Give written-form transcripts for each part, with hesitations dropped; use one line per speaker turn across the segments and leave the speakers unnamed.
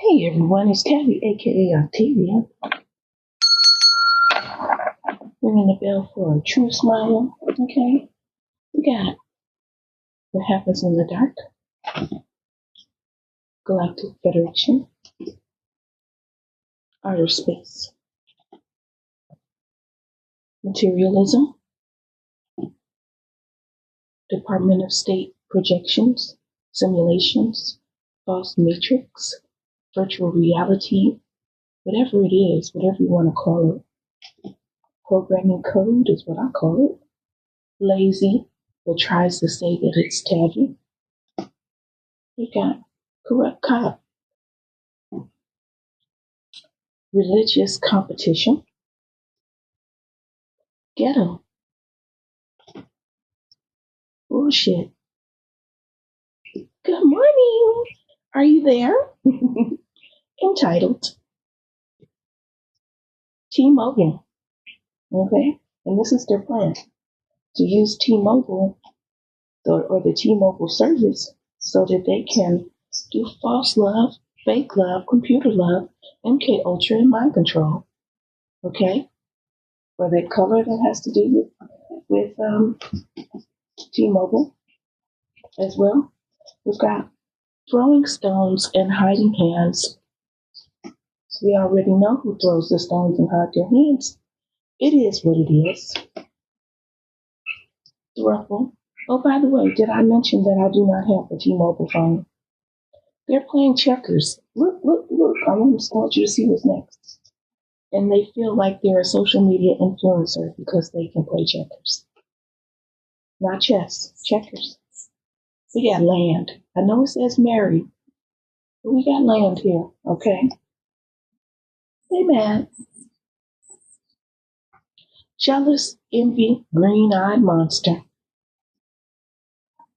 Hey everyone, it's Tabby, aka Octavia, ringing the bell for a true smile. Okay, we got What Happens in the Dark, Galactic Federation, Outer Space, Materialism, Department of State Projections, Simulations, False Matrix, Virtual Reality, whatever it is, whatever you want to call it. Programming Code is what I call it. Lazy, that tries to say that it's Tabby. We got Corrupt Cop, Religious Competition, Ghetto, Bullshit. Good morning. Are you there? Entitled T-Mobile. Okay, and this is their plan to use T-Mobile or the T-Mobile service so that they can do false love, fake love, computer love, MK Ultra, and mind control. Okay, for that color that has to do with T-Mobile as well. We've got throwing stones and hiding hands. We already know who throws the stones and hides their hands. It is what it is. Thruple. Oh, by the way, did I mention that I do not have a T-Mobile phone? They're playing checkers. Look. I want you to see what's next. And they feel like they're a social media influencer because they can play checkers. Not chess, checkers. We got land. I know it says married, but we got land here, okay? Hey, man. Jealous, envy, green-eyed monster.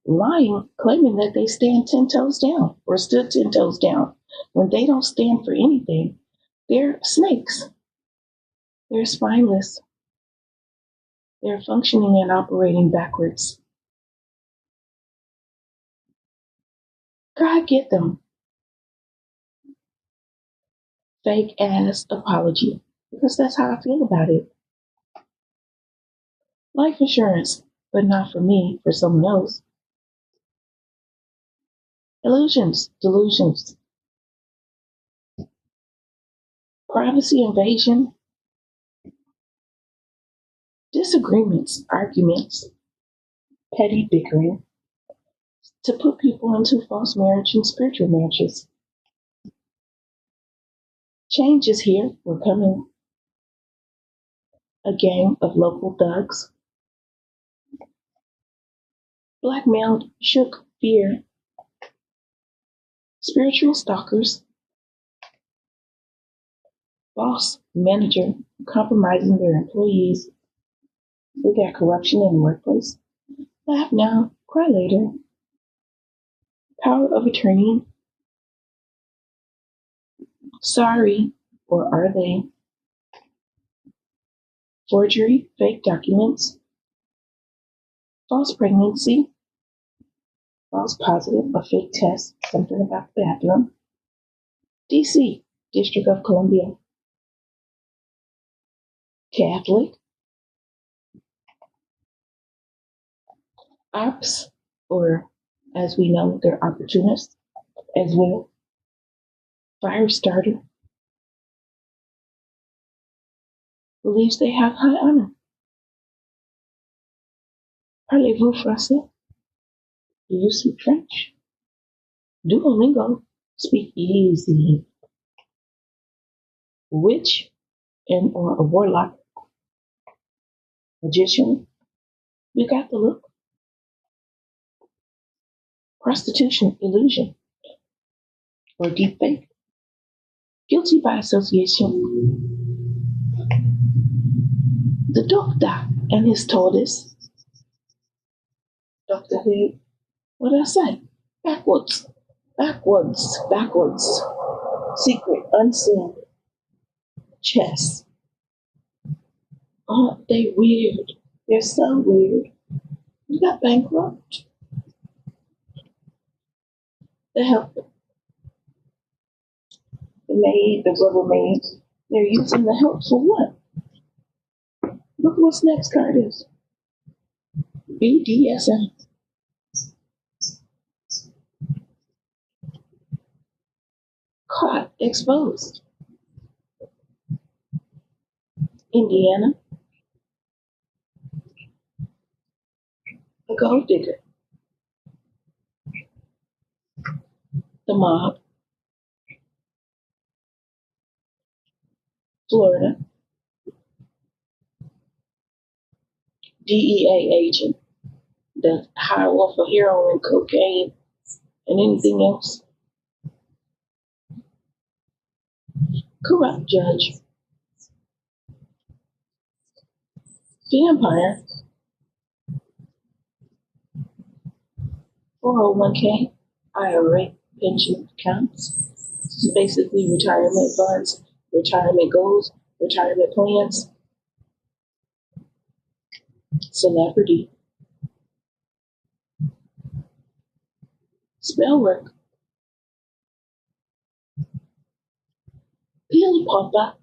Lying, claiming that they stand 10 toes down or stood 10 toes down when they don't stand for anything. They're snakes. They're spineless. They're functioning and operating backwards. God get them. Fake ass apology, because that's how I feel about it. Life insurance, but not for me, for someone else. Illusions, delusions. Privacy invasion. Disagreements, arguments, petty bickering to put people into false marriage and spiritual marriages. Change is here. We're coming. A gang of local thugs. Blackmailed, shook, fear. Spiritual stalkers. Boss, manager, compromising their employees. We got corruption in the workplace. Laugh now, cry later. Power of attorney. Sorry, or are they? Forgery, fake documents. False pregnancy. False positive, a fake test, something about the bathroom. DC, District of Columbia. Catholic. Ops, or as we know, they're opportunists as well. Fire starter. Believes they have high honor. Parlez-vous français? Do you speak French? Duolingo. Speak easy. Witch and or a warlock. Magician. You got the look. Prostitution, illusion, or deep fake. Guilty by association. The doctor and his tortoise. Doctor Who. What did I say? Backwards. Secret, unseen. Chess. Aren't they weird? They're so weird. You got bankrupt. The Helper. the maid, the Rubbermaid. They're using the help for what? Look what's next card is. BDSM. Caught, exposed. Indiana, a gold digger. The mob, Florida. DEA agent that high off of heroin, cocaine, and anything else. Corrupt judge. Vampire. 401k, IRA, pension accounts. This is basically retirement funds, retirement goals, retirement plans. Celebrity. Spell work. Pill popper.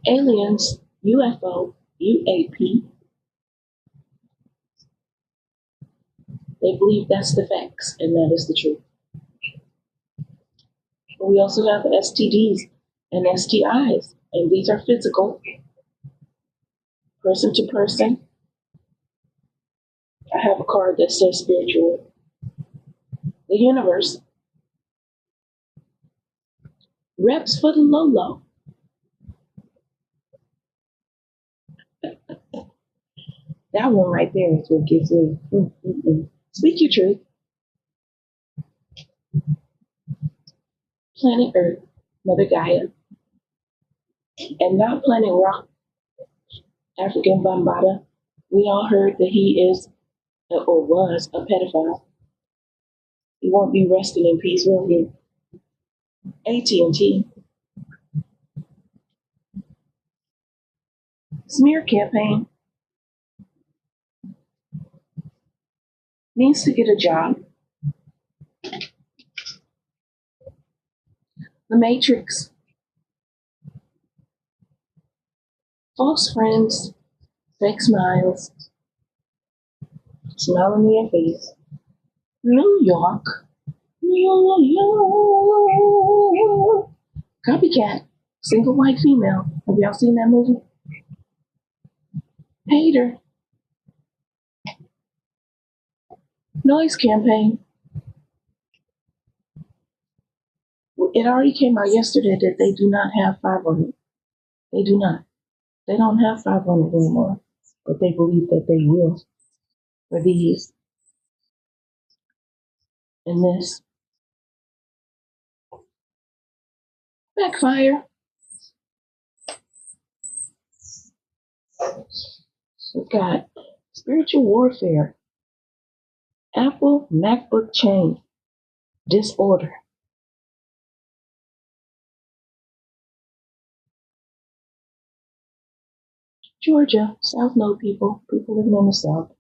Aliens, UFO, UAP. They believe that's the facts, and that is the truth. But we also have STDs and STIs, and these are physical, person to person. I have a card that says spiritual. The universe. Reps for the low. That one right there is what gives me. Speak your truth. Planet Earth, Mother Gaia, and not Planet Rock, African Bambata. We all heard that he is or was a pedophile. He won't be resting in peace, will he? AT&T. Smear campaign. Needs to get a job. The Matrix. False friends. Fake smiles. Smiling in your face. New York. New York. Copycat. Single white female. Have y'all seen that movie? Hater. Noise campaign. It already came out yesterday that they do not have 5 on it. They do not. They don't have 5 on it anymore. But they believe that they will for these and this. Backfire. We've got spiritual warfare. Apple MacBook chain. Disorder. Georgia, South Node people living in the South.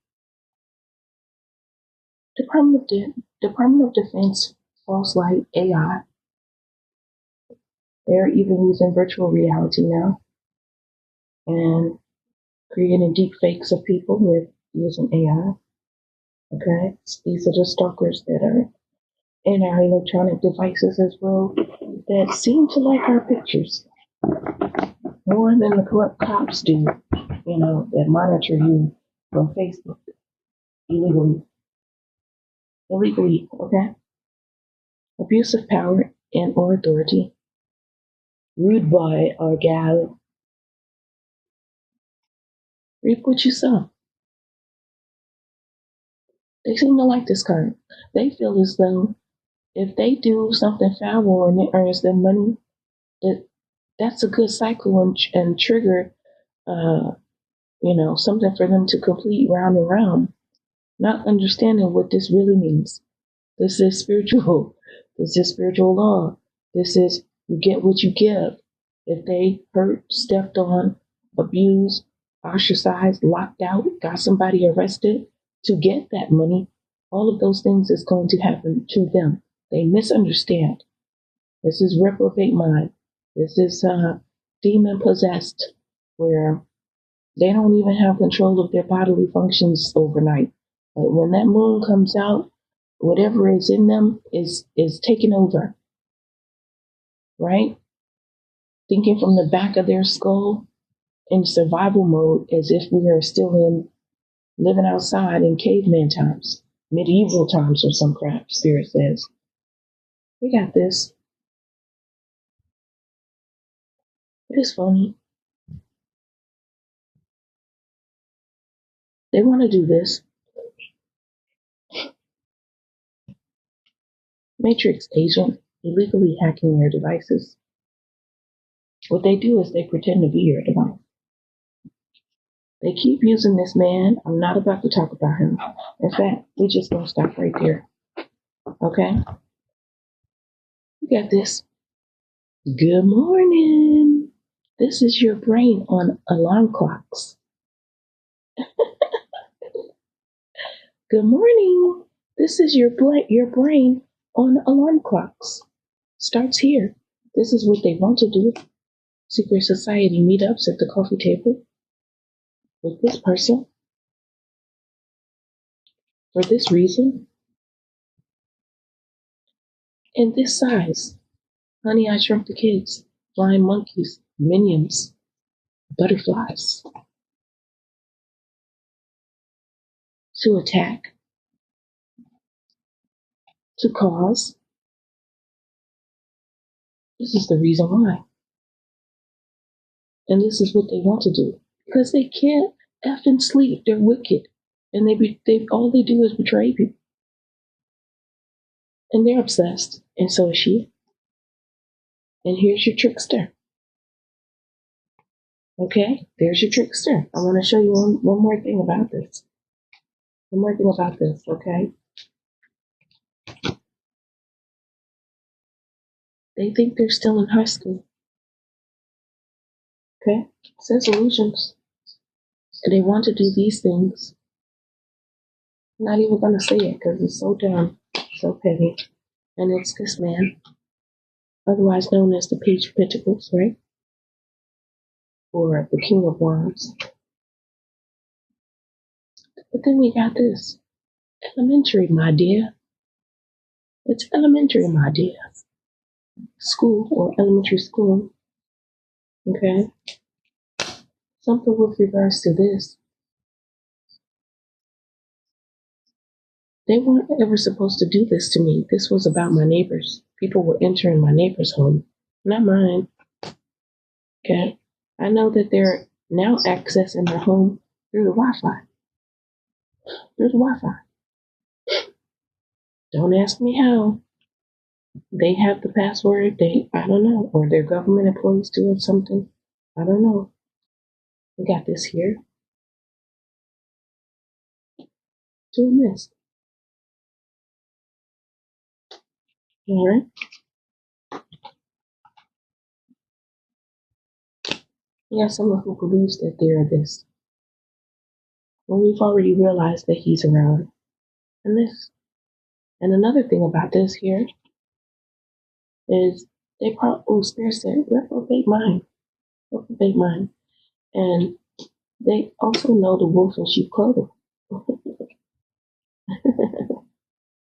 Department of Defense, false light, AI. They're even using virtual reality now and creating deep fakes of people with using AI. Okay, these are the stalkers that are in our electronic devices as well that seem to like our pictures more than the corrupt cops do, that monitor you from Facebook illegally, okay? Abuse of power and or authority, rude boy or gal, reap what you sow. They seem to like this card. They feel as though if they do something foul and it earns them money, that's a good cycle and trigger, something for them to complete round and round, not understanding what this really means. This is spiritual. This is spiritual law. This is you get what you give. If they hurt, stepped on, abused, ostracized, locked out, got somebody arrested to get that money, all of those things is going to happen to them. They misunderstand. This is reprobate mind. This is demon possessed, where they don't even have control of their bodily functions overnight. But when that moon comes out, whatever is in them is taken over, right? Thinking from the back of their skull in survival mode as if we are still in living outside in caveman times, medieval times or some crap, Spirit says. We got this. It is funny. They want to do this. Matrix agent illegally hacking your devices. What they do is they pretend to be your device. They keep using this man. I'm not about to talk about him. In fact, we just gonna stop right there. Okay? We got this. Good morning. This is your brain on alarm clocks. Good morning. This is your brain on alarm clocks. Starts here. This is what they want to do. Secret society meetups at the coffee table with this person for this reason and this size. Honey, I Shrunk the Kids, flying monkeys, minions, butterflies. To attack, to cause. This is the reason why. And this is what they want to do. Because they can't effing sleep. They're wicked. And all they do is betray people. And they're obsessed. And so is she. And here's your trickster. Okay? There's your trickster. I want to show you one more thing about this. One more thing about this, okay? They think they're still in high school. Okay? Says illusions. And they want to do these things. I'm not even going to say it because it's so dumb, so petty. And it's this man, otherwise known as the Page of Pentacles, right? Or the King of Wands. But then we got this. Elementary, my dear. It's elementary, my dear. School or elementary school. Okay? Something with regards to this. They weren't ever supposed to do this to me. This was about my neighbors. People were entering my neighbor's home, not mine. Okay? I know that they're now accessing their home through the Wi-Fi. Through the Wi-Fi. Don't ask me how. They have the password. I don't know. Or their government employees doing something. I don't know. We got this here. Doing this. All right. We got someone who believes that they're this. When we've already realized that he's around. And this. And another thing about this here is they probably, Spirit said, reprobate mind. Reprobate mind. And they also know the wolf in sheep clothing.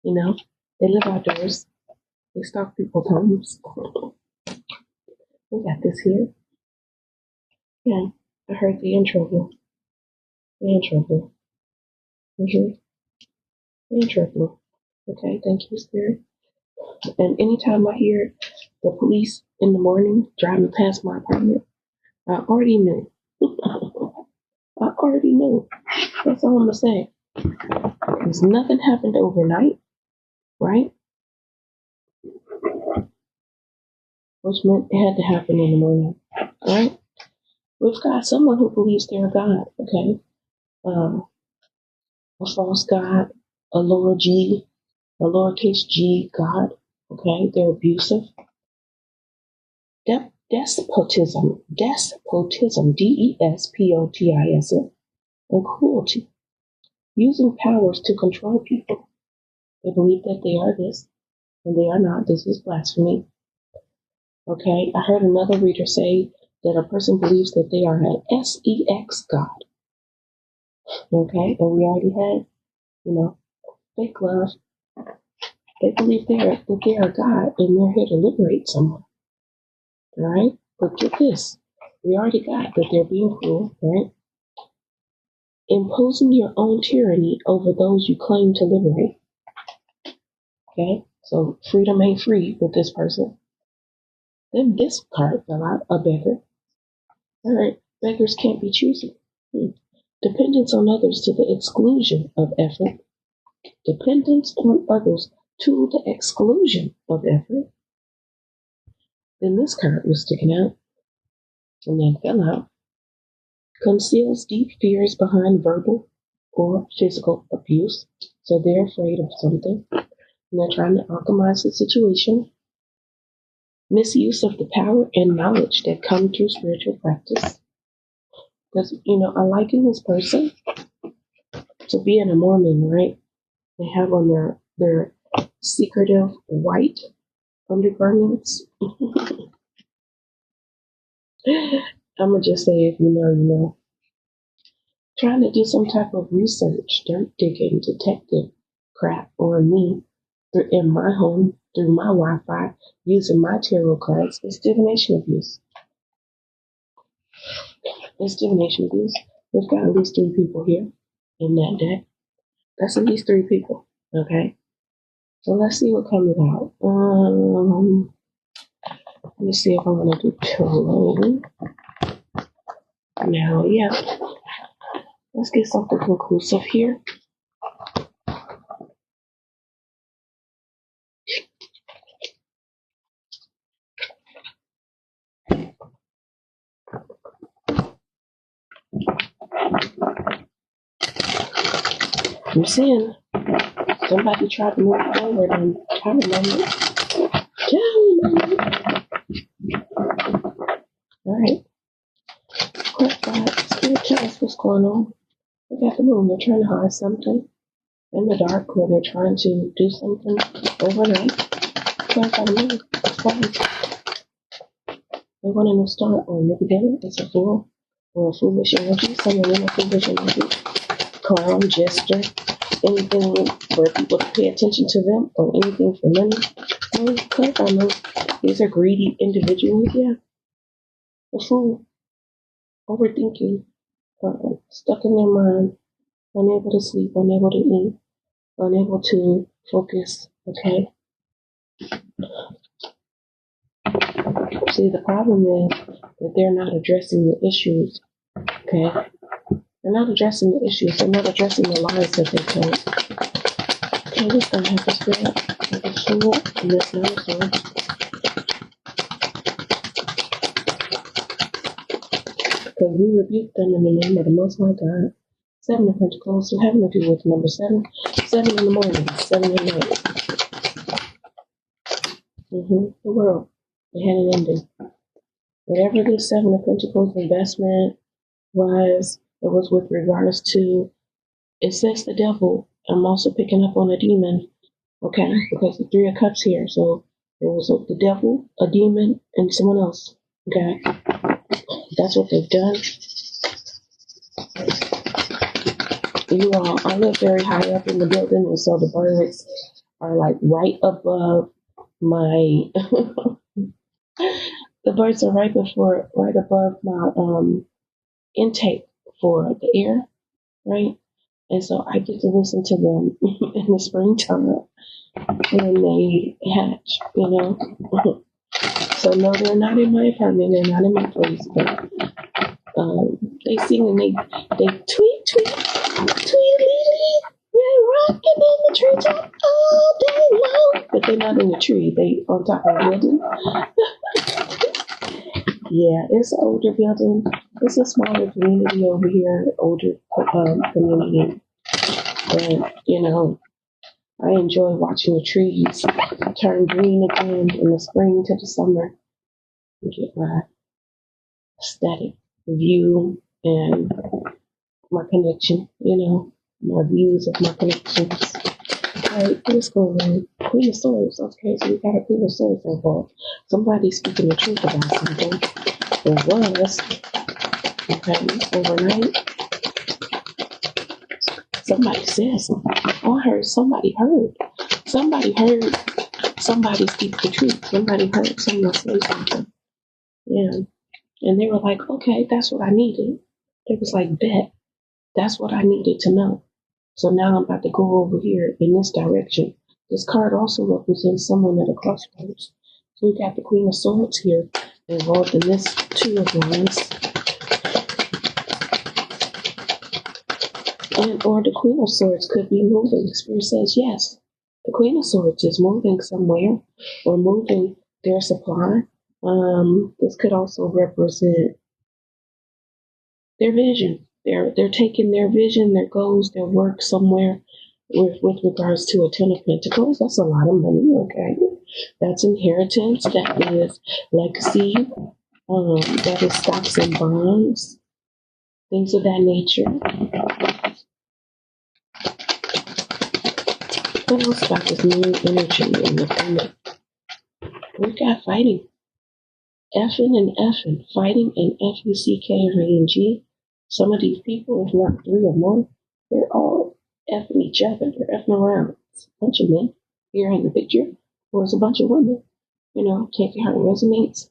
You know, they live outdoors. They stalk people's homes. We got this here. Yeah, I heard they in trouble. They're in trouble. Mm-hmm. They're in trouble. Okay, thank you, Spirit. And anytime I hear the police in the morning driving past my apartment, I already knew. I already knew. That's all I'm going to say. Because nothing happened overnight, right? Which meant it had to happen in the morning, right? We've got someone who believes they're a God, okay? A false God, a lowercase g God, okay? They're abusive. Despotism, despotism, and cruelty, using powers to control people. They believe that they are this, and they are not. This is blasphemy. Okay, I heard another reader say that a person believes that they are an sex God. Okay, and we already had, fake love. They believe that they are God and they're here to liberate someone. All right, but get this: we already got that they're being cruel, right? Imposing your own tyranny over those you claim to liberate. Okay, so freedom ain't free with this person. Then this card fell out, a beggar. All right, beggars can't be choosy. Dependence on others to the exclusion of effort. Dependence on others to the exclusion of effort. Then this card was sticking out and then fell out. Conceals deep fears behind verbal or physical abuse. So they're afraid of something and they're trying to alchemize the situation. Misuse of the power and knowledge that come through spiritual practice. Because, I liken this person to being a Mormon, right? They have on their secretive white undergarments. I'm going to just say, if you know, you know. Trying to do some type of research, dirt digging, detective crap on me in my home, through my Wi-Fi, using my tarot cards. It's divination abuse. It's divination abuse. We've got at least 3 people here in that deck. That's at least 3 people. Okay. So let's see what comes out. Let me see if I want to do tarot. Now, yeah. Let's get something conclusive here. I'm seeing somebody tried to move forward on time moment. All right. Quick God, spirit tell us what's going on. They got the moon. They're trying to hide something in the dark, or they're trying to do something overnight. Quick God, moon. It's fine. They want a new start or a new beginning. It's a fool or a foolish energy. Someone in a foolish energy. Clown, jester, anything for people to pay attention to them or anything for money. No, quick God, moon. These are greedy individuals. Yeah. A fool. Overthinking. Stuck in their mind. Unable to sleep. Unable to eat. Unable to focus. Okay. See, the problem is that they're not addressing the issues. Okay. They're not addressing the issues. They're not addressing the lies that they told. Okay, this gonna have to spirit. Like a fool and this dinosaur. Because we rebuke them in the name of the Most High God. 7 of Pentacles, so having to do with number 7. 7 in the morning, 7 at night. The world. They had an ending. Whatever this 7 of Pentacles investment was, it was with regards to, it says the devil. I'm also picking up on a demon, okay? Because the 3 of Cups here. So there was the devil, a demon, and someone else, okay? That's what they've done. You all, I live very high up in the building, and so the birds are like right above my, the birds are right above my intake for the air, right? And so I get to listen to them in the springtime when they hatch, So no, they're not in my apartment, they're not in my place, but they sing and they tweet, we're rocking in the treetop all day long. But they're not in the tree, they on top of a building. Yeah, it's an older building. It's a smaller community over here, older community. But, I enjoy watching the trees turn green again in the spring to the summer. And get my aesthetic view and my connection, my views of my connections. right, let's go with Queen of Swords. Okay, so we got a Queen of Swords involved. Somebody speaking the truth about something. It was, okay, overnight. Somebody said something. Oh, I heard somebody heard. Somebody heard somebody speak the truth. Somebody heard someone say something. Yeah. And they were like, okay, that's what I needed. It was like, bet. That's what I needed to know. So now I'm about to go over here in this direction. This card also represents someone at a crossroads. So we got the Queen of Swords here involved in this Two of Wands. And or the Queen of Swords could be moving. Spirit says yes. The Queen of Swords is moving somewhere or moving their supply. This could also represent their vision. They're taking their vision, their goals, their work somewhere with regards to a Ten of Pentacles. That's a lot of money, okay? That's inheritance, that is legacy, that is stocks and bonds, things of that nature. What else about this new energy in the family? We've got fighting. Effing and effing. Fighting and F-U-C-K-R-A-N-G. Some of these people, if not three or more, they're all effing each other. They're effing around. It's a bunch of men here in the picture, or it's a bunch of women. You know, take how it resonates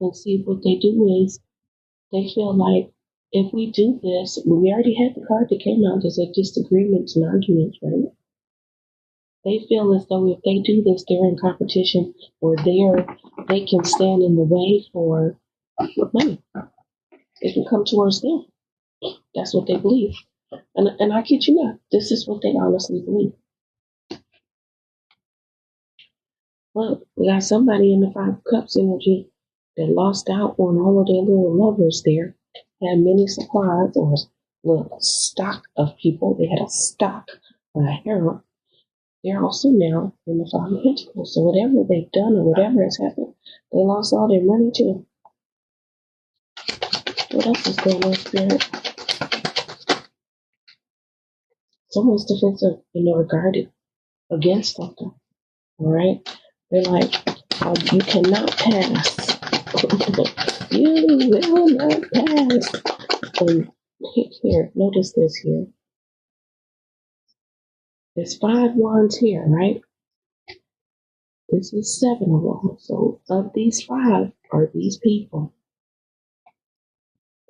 and see what they do is they feel like if we do this, we already had the card that came out as a disagreements and arguments, right? They feel as though if they do this, they're in competition or they can stand in the way for money. It can come towards them. That's what they believe. And I kid you not, this is what they honestly believe. Well, we got somebody in the Five of Cups energy that lost out on all of their little lovers there, had many supplies or little stock of people. They had a stock of harem. They're also now in the Five of Pentacles. So whatever they've done or whatever has happened, they lost all their money too. What else is going on, Spirit? Someone's defensive and they're guarded against something. All right? They're like, you cannot pass. You will not pass. And here, notice this here. There's 5 wands here, right? This is 7 of wands. So of these 5 are these people.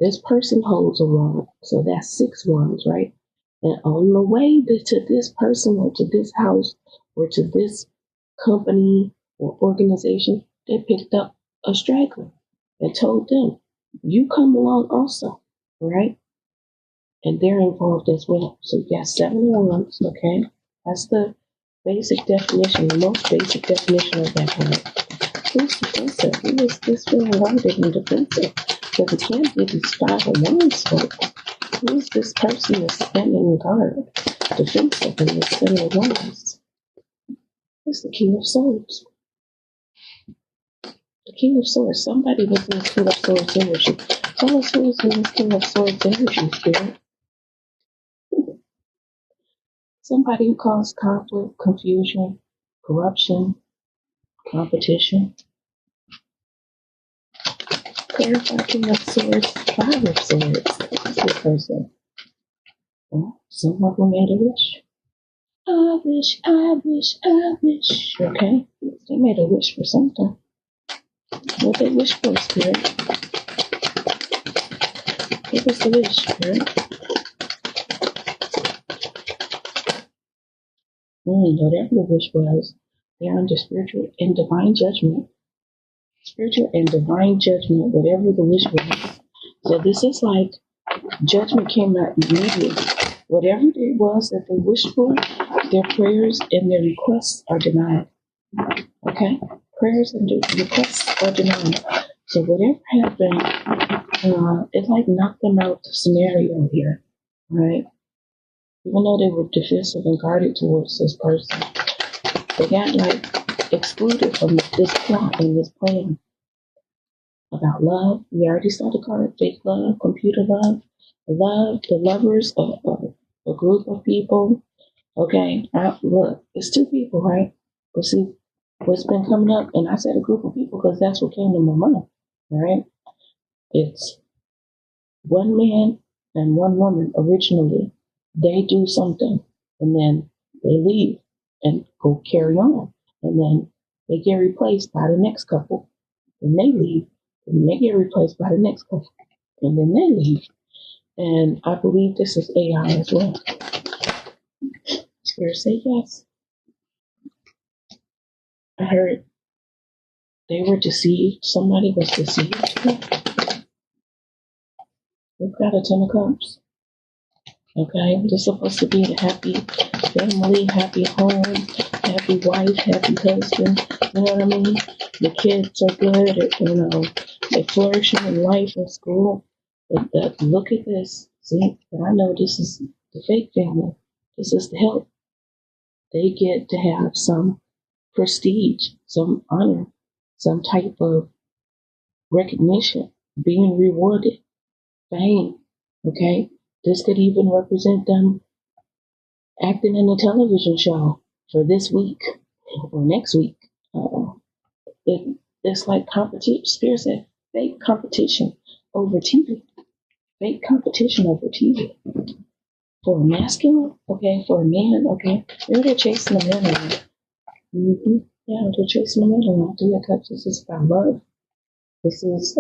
This person holds a wand. So that's 6 wands, right? And on the way to this person or to this house or to this company or organization, they picked up a straggler and told them, you come along also, right? And they're involved as well. So you got 7 wands, okay? That's the basic definition, the most basic definition of that word. Who's defensive? Who is this feeling guarded and defensive? Because it can't be these 5 of wands folks. Who is this person that's standing guard, defensive in this 7 of wands? It's the King of Swords. The King of Swords. Somebody was in this King of Swords energy. Tell us who is in this King of Swords energy, Spirit. Somebody who caused conflict, confusion, corruption, competition. Clarify King of Swords, 5 of Swords. What's this person? Well, someone who made a wish. I wish, I wish, I wish. Okay? They made a wish for something. What they wish for, Spirit? What was the wish, Spirit? Whatever the wish was, they're under spiritual and divine judgment. Spiritual and divine judgment, whatever the wish was. So this is like judgment came out immediately. Whatever it was that they wished for, their prayers and their requests are denied. Okay? Prayers and requests are denied. So whatever happened, it like knocked them out the scenario here. Right? Even though they were defensive and guarded towards this person, they got like excluded from this plot and this plan about love. We already saw the card, fake love, computer love, the lovers of a group of people, Okay, look, it's two people, right? But see, what's been coming up, and I said a group of people because that's what came to my mind, right? It's one man and one woman originally. They do something, and then they leave and go carry on, and then they get replaced by the next couple, and they leave, and they get replaced by the next couple, and then they leave. And I believe this is AI as well. Spirit say yes. I heard they were deceived. Somebody was deceived. We've got a 10 of cups. Okay, they're supposed to be a happy family, happy home, happy wife, happy husband. You know what I mean? The kids are good. They're flourishing in life and school. But look at this. See, but I know this is the fake family. This is the help. They get to have some prestige, some honor, some type of recognition, being rewarded, fame. Okay, this could even represent them acting in a television show for this week or next week. It's like competition. Spirit said fake competition over TV. Fake competition over TV. For a masculine, okay, for a man, okay. Maybe they're chasing a man around. Yeah, they're chasing a man around. 3 of Cups. This is about love. This is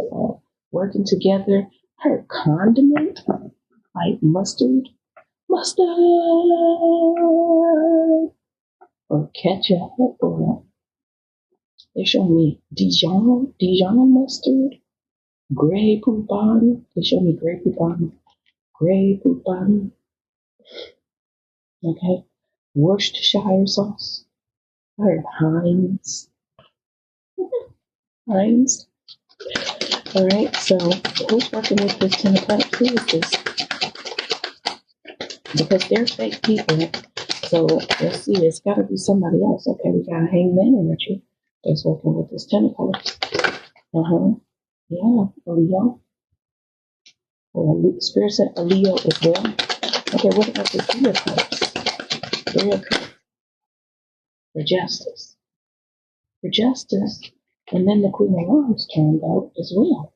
working together. Her condiment, like mustard, or ketchup, or they show me Dijon mustard, Grey Poupon. They show me Grey Poupon, okay, Worcestershire sauce. I heard Heinz. Heinz. All right, so who's working with this 10 of Cups? Who is this? Because they're fake people. So let's see, it's got to be somebody else. Okay, we got a Hangman energy that's working with this 10 of Cups. Yeah, a Leo. Or Spirit said a Leo as well. Okay, what about the 3 of Cups? 3 of Cups. For justice. For justice. And then the Queen of Wands turned out as well.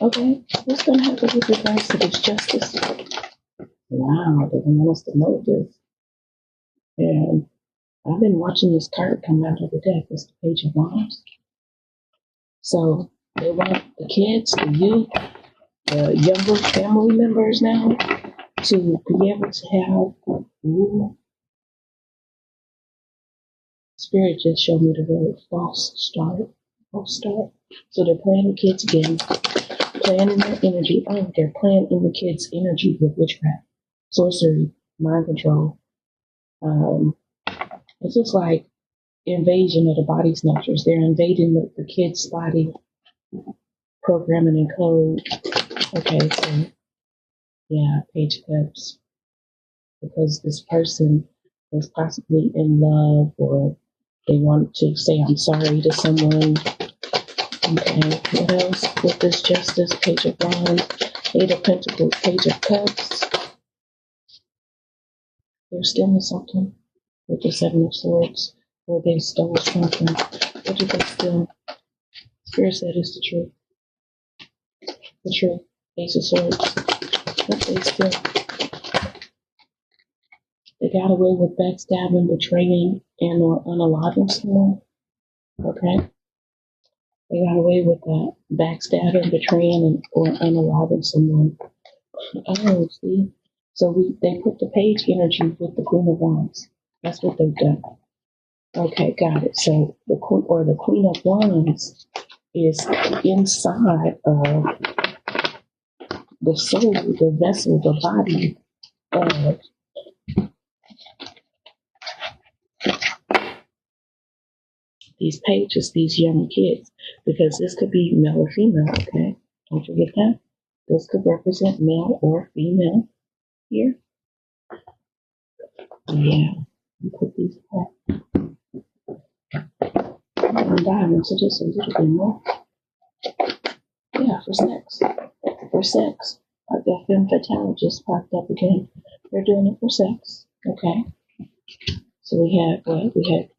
Okay, what's going to happen with regards to this justice? Wow, they want us to know this. And I've been watching this card come out of the deck. It's the Page of Wands. So they want the kids, the youth, the younger family members now to be able to have. Spirit just showed me the word false start. False start. So they're playing the kids' game, playing in their energy. Oh, they're playing in the kids' energy with witchcraft, sorcery, mind control. It's just like invasion of the body snatchers. They're invading the kid's body, programming and code. Okay, so yeah, Page of Cups. Because this person is possibly in love, or they want to say I'm sorry to someone. Okay, what else with this justice? Page of Wands, 8 of Pentacles, Page of Cups. They're stealing something with the 7 of Swords, or they stole something. What did they steal? Spirit said it's the truth. The truth. Ace of Swords. What they steal? They got away with backstabbing, betraying, and or unaliving someone. Okay? They got away with that. Backstabbing, betraying, and or unaliving someone. Oh, see? So they put the page energy with the Queen of Wands. That's what they've done. Okay, got it. So the Queen of Wands is inside of the soul, the vessel, the body of these pages, these young kids, because this could be male or female, okay? Don't forget that. This could represent male or female here. Yeah, put these back. I'm diving into this a little bit more. Yeah, for sex. For sex. That femme fatale just popped up again. They're doing it for sex. Okay. So we had what? We had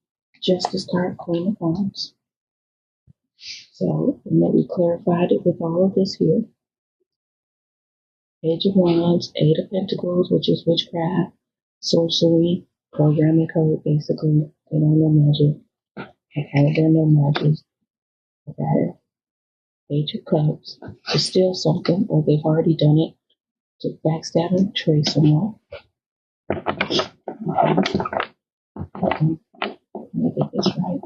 Justice card, Queen of Wands. So, and then we clarified it with all of this here. Page of Wands, Eight of Pentacles, which is witchcraft, sorcery, programming code, basically. They don't know magic. Okay, they don't know magic. Okay. Page of Cups, to steal something, or they've already done it, to backstab and betray someone. Okay. Let me get this right.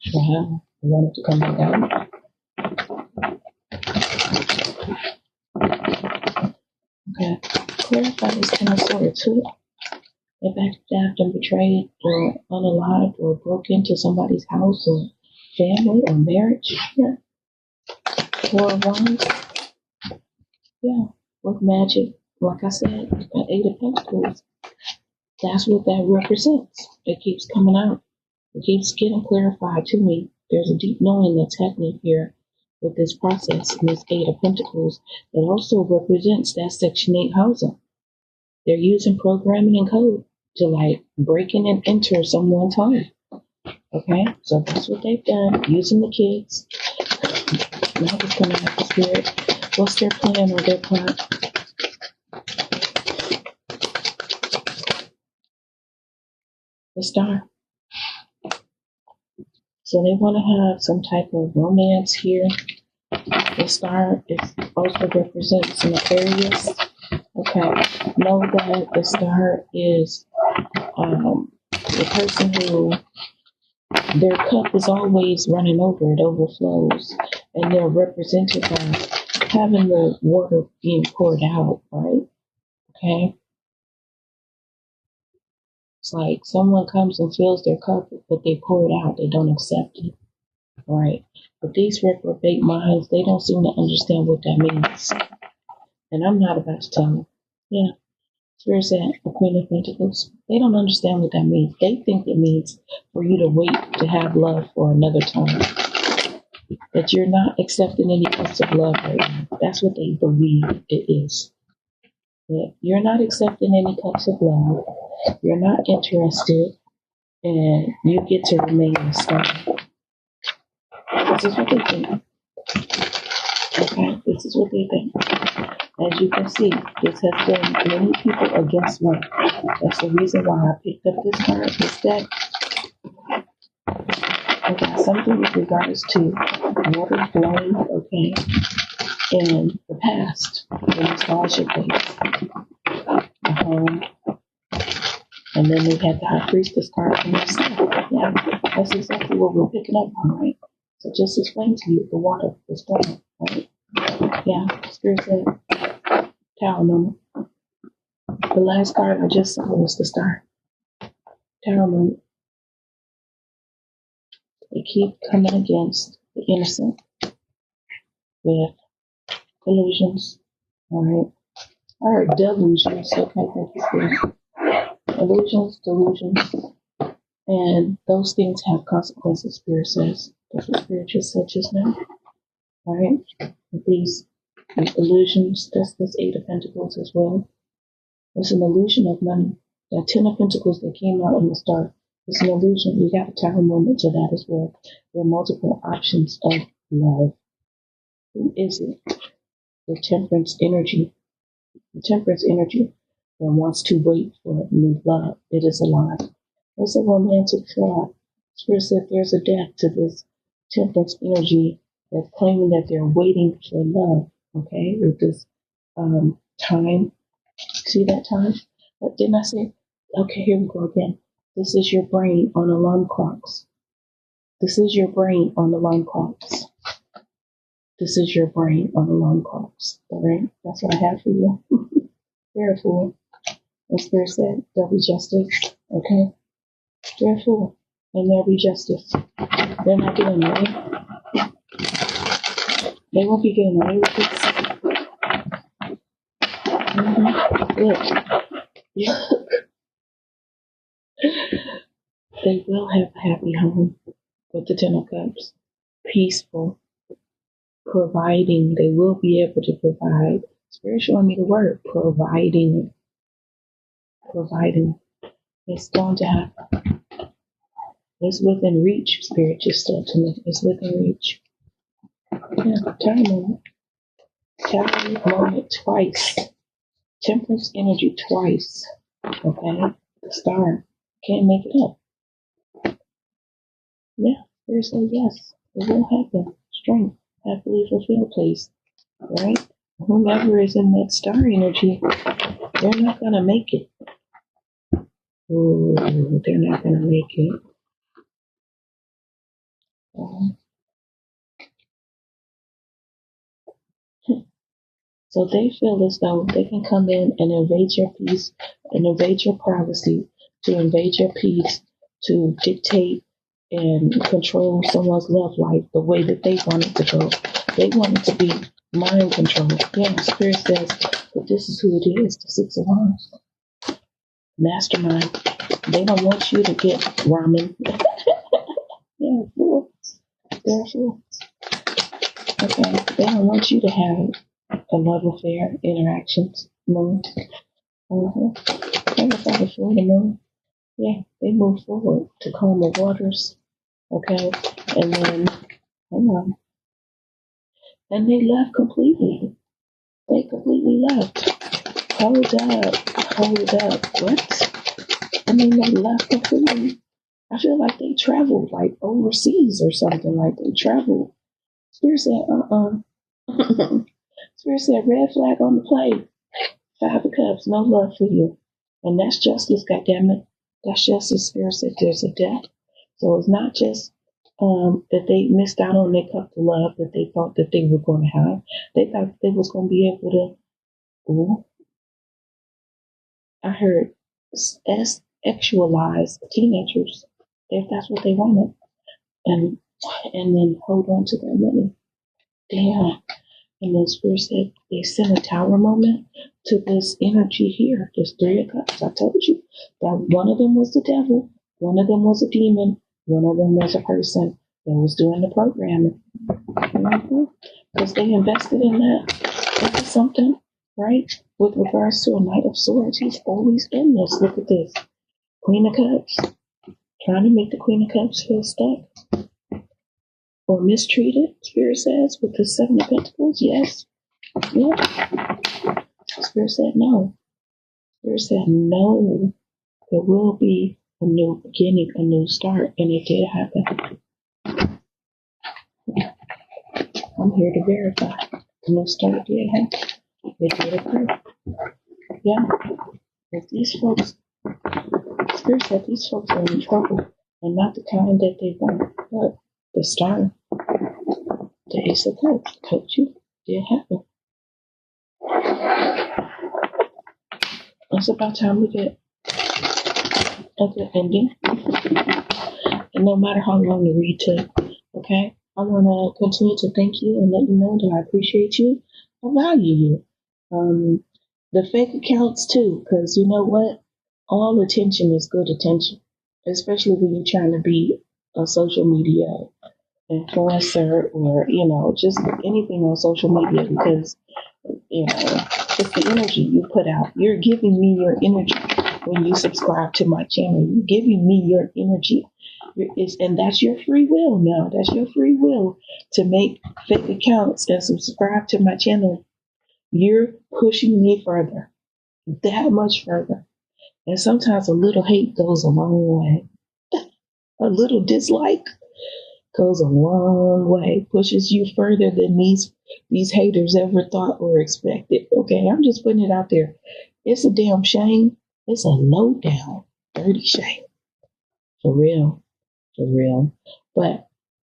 Trial. I want it to come back down. Okay. Clarify this Ten of Swords too. They backstabbed and betrayed or unalived or broke into somebody's house or family or marriage. Yeah. Four of Wands. Yeah. With magic. Like I said, an Eight of Pentacles. That's what that represents. It keeps coming out. It keeps getting clarified to me. There's a deep knowing that's happening here with this process and this Eight of Pentacles that also represents that Section 8 housing. They're using programming and code to like break in and enter someone's home. Okay, so that's what they've done, using the kids. Now what's coming out the spirit? What's their plan or their plot? The Star. So they want to have some type of romance here. The Star is also represents an Aquarius. Okay, know that the Star is the person who their cup is always running over, it overflows, and they're represented by having the water being poured out, right? Okay, it's like someone comes and fills their cup, but they pour it out, they don't accept it, right? But these reprobate minds, they don't seem to understand what that means, and I'm not about to tell them. Yeah. Where's that? The Queen of Pentacles. They don't understand what that means. They think it means for you to wait to have love for another time. That you're not accepting any cups of love right now. That's what they believe it is. That you're not accepting any cups of love. You're not interested, and you get to remain a star. This is what they think. Okay, this is what they think. As you can see, this has been many people against one. That's the reason why I picked up this card, this deck. I got something with regards to water flowing, okay, in the past, in nostalgia place, the home, and then we had the High Priestess card from the side. Yeah, that's exactly what we're picking up on, right? So just explain to you the water is flowing, right? Yeah, Spirit said, Tower moment. The last card I just saw was the Star. Tower moment. They keep coming against the innocent with illusions. All right. I heard delusions. Okay, thank you, Spirit. Illusions, delusions, and those things have consequences, Spirit says. That's what Spirit just said just now. All right. These illusions, that's this Eight of Pentacles as well. It's an illusion of money. That Ten of Pentacles that came out in the Star. It's an illusion. You got a Tower moment to that as well. There are multiple options of love. Who is it? The Temperance energy. The Temperance energy that wants to wait for new love. It is a lie. It's a romantic fraud. Spirit said there's a death to this Temperance energy that's claiming that they're waiting for love. Okay, with this time. See that time? But didn't I say? Okay, here we go again. This is your brain on alarm clocks. This is your brain on alarm clocks. This is your brain on alarm clocks. All right? That's what I have for you. Therefore, and Spirit said, there'll be justice. Okay? Therefore, and there'll be justice. They're not getting away. They won't be getting away with this. Look. They will have a happy home. with the Ten of Cups. Peaceful, providing. They will be able to provide. Spirit showing me the word providing. Providing. It's going to happen. It's within reach. Spirit just said to me, it's within reach. Yeah, time moment. Time moment twice. Temperance energy twice. Okay? The star. Can't make it up. Yeah, there's a yes. It will happen. Strength. Happily fulfilled place. Right? Whomever is in that star energy, they're not gonna make it. Ooh, they're not gonna make it. Um, So they feel as though they can come in and invade your peace and invade your privacy, to invade your peace, to dictate and control someone's love life the way that they want it to go. They want it to be mind control. Yeah, Spirit says that this is who it is, the Six of Wands. Mastermind. They don't want you to get ramen. Yeah, fool. They're a fool. Okay. They don't want you to have a love affair, interactions, moon. Kind of a full moon. Yeah, they move forward to calmer waters. Okay. And then, hang on. And they left completely. They completely left. Hold up. Hold up. What? I mean, they left completely. I feel like they traveled like overseas or something. Like they traveled. Spirit said, Spirit said, red flag on the plate. Five of Cups, no love for you. And that's justice, goddammit. That's justice. Spirit said there's a death. So it's not just that they missed out on their cup of love that they thought that they were going to have. They thought they was going to be able to, ooh, I heard, sexualize teenagers if that's what they wanted. And then hold on to their money. Damn. And then Spirit said they sent a tower moment to this energy here, this Three of Cups. I told you that one of them was the devil, one of them was a demon, one of them was a person that was doing the programming. Because they invested in that into something, right? With regards to a Knight of Swords, he's always in this. Look at this. Queen of Cups. Trying to make the Queen of Cups feel stuck or mistreated, Spirit says, with the Seven of Pentacles. Yes. Yeah. Spirit said no. Spirit said no. There will be a new beginning, a new start, and it did happen. I'm here to verify. The new start did happen. It did occur. Yeah. If these folks, Spirit said these folks are in trouble, and not the kind that they want. But the star, the Ace of Cups, told you, did happen. It's about time we get a good ending. And no matter how long the read took, okay? I want to continue to thank you and let you know that I appreciate you. I value you. The fake accounts too, because you know what? All attention is good attention, especially when you're trying to be a social media influencer or, just anything on social media because, it's the energy you put out. You're giving me your energy when you subscribe to my channel. You're giving me your energy. And that's your free will now. That's your free will to make fake accounts and subscribe to my channel. You're pushing me further, that much further. And sometimes a little hate goes a long way. A little dislike goes a long way, pushes you further than these haters ever thought or expected. Okay, I'm just putting it out there. It's a damn shame. It's a low down, dirty shame. For real. For real. But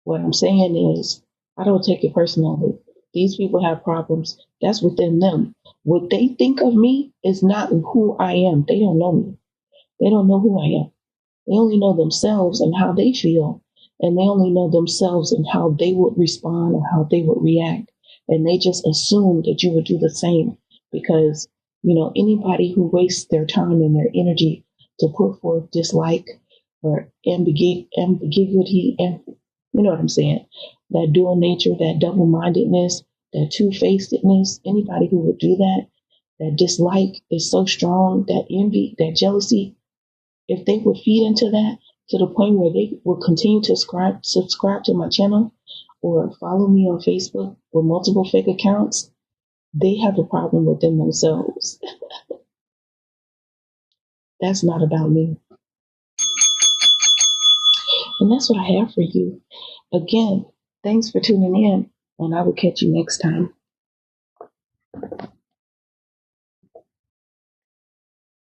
what I'm saying is, I don't take it personally. These people have problems. That's within them. What they think of me is not who I am. They don't know me. They don't know who I am. They only know themselves and how they feel. And they only know themselves and how they would respond or how they would react. And they just assume that you would do the same because, anybody who wastes their time and their energy to put forth dislike or ambiguity and You know what I'm saying? That dual nature, that double mindedness, that two facedness, anybody who would do that, that dislike is so strong, that envy, that jealousy, if they would feed into that to the point where they will continue to subscribe to my channel or follow me on Facebook with multiple fake accounts, they have a problem within themselves. That's not about me. And that's what I have for you. Again, thanks for tuning in, and I will catch you next time.